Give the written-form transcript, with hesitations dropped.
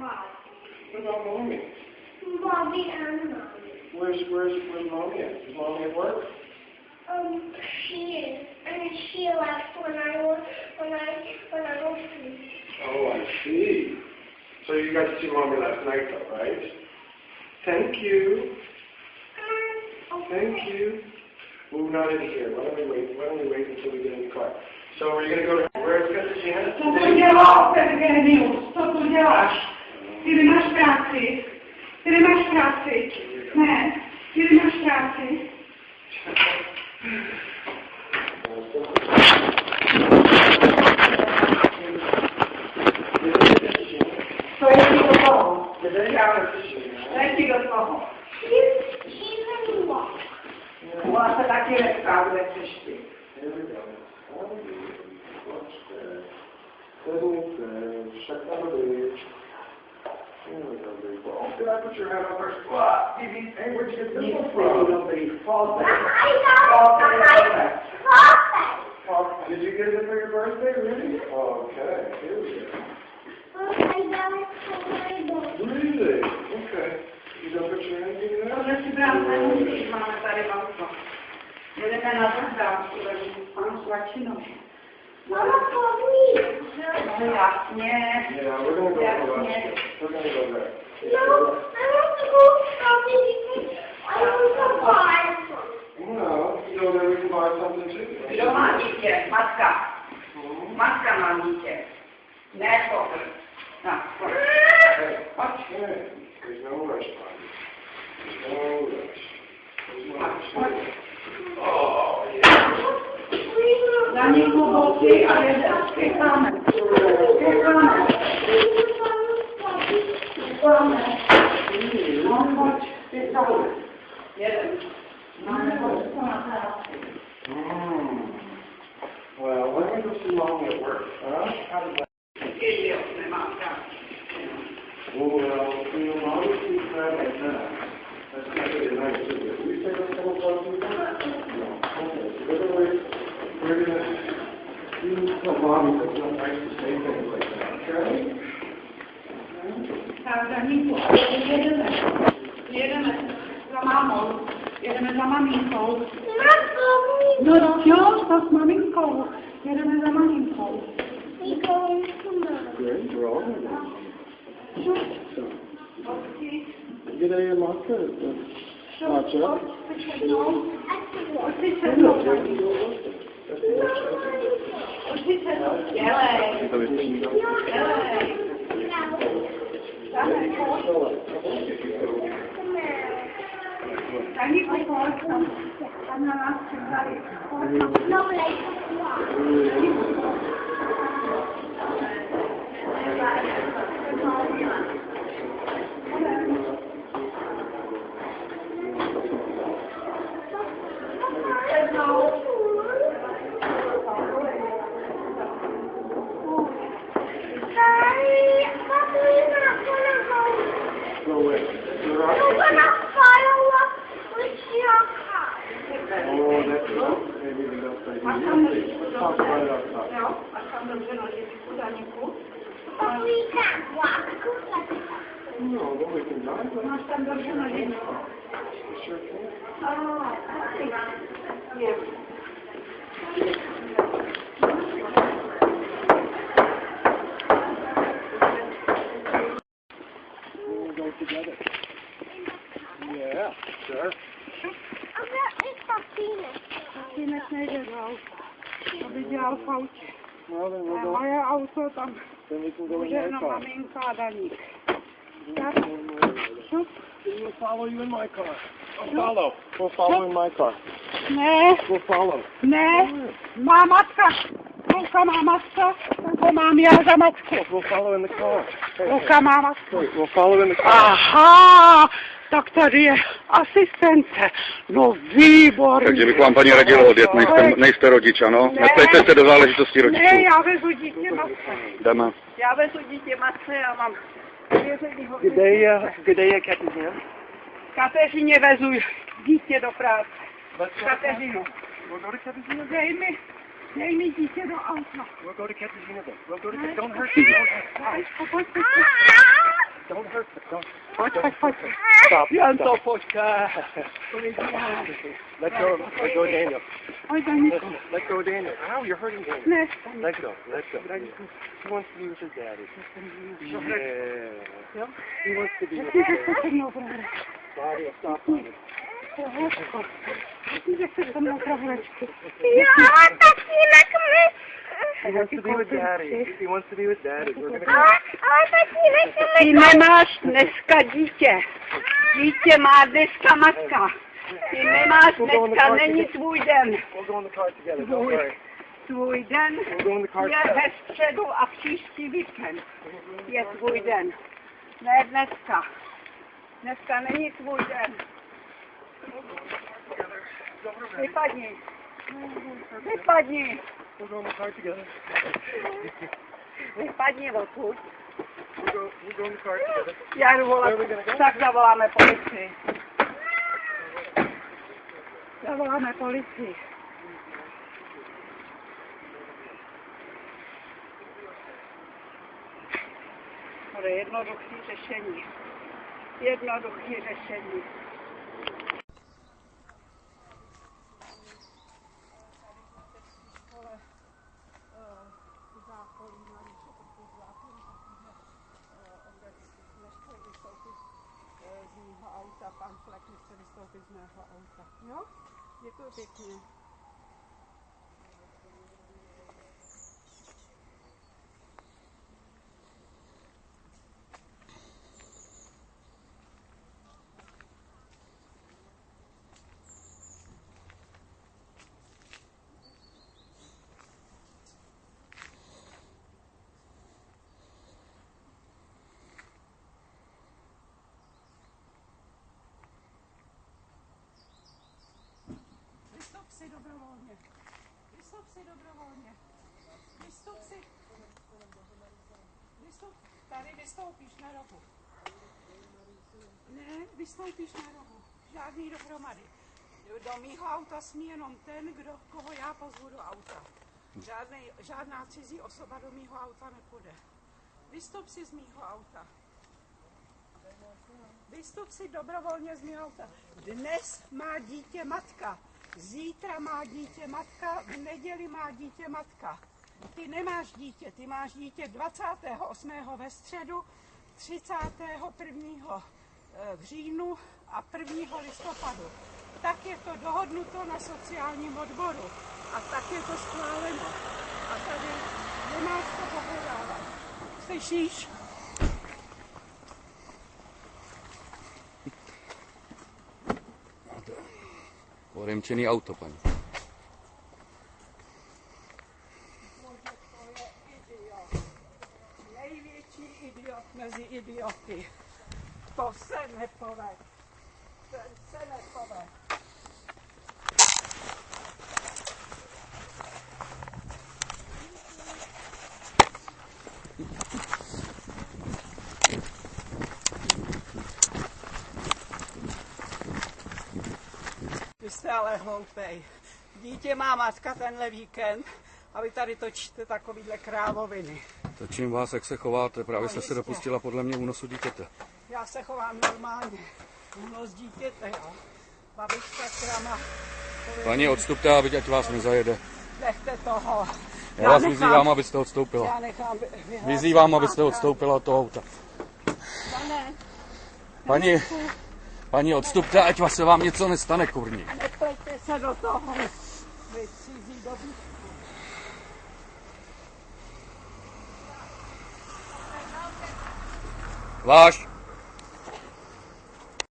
What about Mommy? Mommy and Mommy. Where's Mommy at? Is Mommy at work? She is. And she left when I was asleep. Oh, I see. So you got to see Mommy last night, though, right? Thank you. Okay. Thank you. Moving on in here. Why don't we wait until we get in the car? So are you going to go to... Where's Katarzyna? Co tu dělal, Evgenius? Co tu děláš? Ty máš práci. Ty máš práci. Ne, ty máš práci. To je ti do toho. To je ti do toho. She's in walk. Ona se taky necká, bude příště. Check that out. Did I put your head on first? What? Hey, where'd you get this one from? Did you get it for your birthday, really? Okay, here we go. Really? Okay. You don't put your hand in there? Tohle si brám nemůžeš, máme tady auto. Jedeme na zahrádku, panu Svačinovi. Mama called me. No jasně. Yeah, we're going to go there. We're going to go there. No, I want to go shopping because I want to buy something. No, so then we can buy something too. Kdo má dítě? Matka. Matka má dítě. Ne pokr. Tak, pojď. Pojď. There's no rush, Bobby. There's no rush. There's no rush. Oh, yeah. Na ní boky a spěcháme. Spěcháme. No, pojď, spěcháme. Jeden. Máme pojď na práci. Well, let me go see Mommy at work, huh? How does that? Idiot, nemám práci. Well, you know, Mommy sees that like that. That's not really nice, is it? Will you take a couple of bucks? No. Okay. We're gonna tell Mommy that it's not nice to say things like that, okay? Tak, Daníku, jedeme za mámou, jedeme za maminkou. No, jo, to s maminkou, jedeme za maminkou. Great, we're all going to Kde je matka? Máča? No, but we can drive. Masz tam dobrze na ziemi. Sure can. Nie. We'll go together. Yeah, sure. Synek nie wiedział. To będzie w aucie. Well, then we'll go. Moje auto tam. Then we can go in Że my no car. maminka, a Danik. Tak? We'll follow you in my car. We'll follow in my car. Nie, We'll follow. nie. Ma matka. Luka ma matka. Tylko mam ja za matkę. We'll follow in the car. Luka ma matkę. Wait, we'll follow in the car. Aha! Tak tady je asistence. No výborně. Takže bych vám, paní, radil odjet, nejste rodič, ano? Neptejte se do záležitosti rodičů. Ne, já vezu dítě matce. Jdeme. Já vezu dítě matce a mám věření. Kde je Kateřina? Kateřině vezu dítě do práce. Kateřinu. We'll go to Kateřina. Dej mi dítě do auta. We'll go to Kateřina then. We'll go to Ne, Don't hurt me. Don't hurt me. Pojď. Don't hurt them. Don't. Pojď. Stop. Jen Stop. to pojďte. Let go. Let go, Daniel. Pojď, Daníku. Let go, Daniel. Ow, you're hurting Daniel. Ne, Let go. Let go. He wants to be with his daddy. Yeah. He wants to be with his daddy. Claudia, stop on it. Že se se mnou prohračky. Jo, tatínek mi... He wants to be with daddy. He wants to be with daddy. We're gonna go. Ale tatínek Ty mi... nemáš dneska dítě. Dítě má dneska matka. Ty nemáš dneska, není tvůj den. We'll go in the car together. Don't worry. Tvůj den We'll go in the car je together. ve středu a příští víkend je tvůj den. Ne dneska. Dneska není tvůj den. Vypadni. Vypadni. We'll go in the car together. Vypadni odtud. We'll go in the car together. Já jdu volat. Tak zavoláme policii. Zavoláme policii. To je jednoduché řešení. Jednoduché řešení. Z mýho auta, pan Flek nechce vystoupit z mého auta. Jo? Děkuji pěkně. Vystup si dobrovolně. Vystup si dobrovolně. Vystup si. Vystup. Tady vystoupíš na rohu. Ne, vystoupíš na rohu. Žádný dohromady. Do mýho auta smí jenom ten, koho já pozvu do auta. Žádná cizí osoba do mýho auta nepůjde. Vystup si z mýho auta. Vystup si dobrovolně z mýho auta. Dnes má dítě matka. Zítra má dítě matka, v neděli má dítě matka. Ty nemáš dítě, ty máš dítě 28. ve středu, 31. v říjnu a 1. listopadu. Tak je to dohodnuto na sociálním odboru a tak je to schváleno. A tady nemáš co pohledávat. Slyšíš? Odemčený auto, paní. To je idiot. Největší idiot mezi idioty. To se nepovede. Ten se nepovede. Vy jste ale hloupej. Dítě má matka tenhle víkend a vy tady točíte takovýhle krávoviny. Začím vás, jak se chováte. Právě jste se dopustila podle mě únosu dítěte. Já se chovám normálně. Únos dítěte, jo. Babička, která má... Paní, odstupte, ať vás nezajede. Nechte toho. Já vás vyzývám, abyste odstoupila. Já nechám Vyzývám, abyste odstoupila od toho auta. Paní, odstupte, ať se vám něco nestane, kurní. Nepleťte se do toho. Vy cizí dobytku. Váš.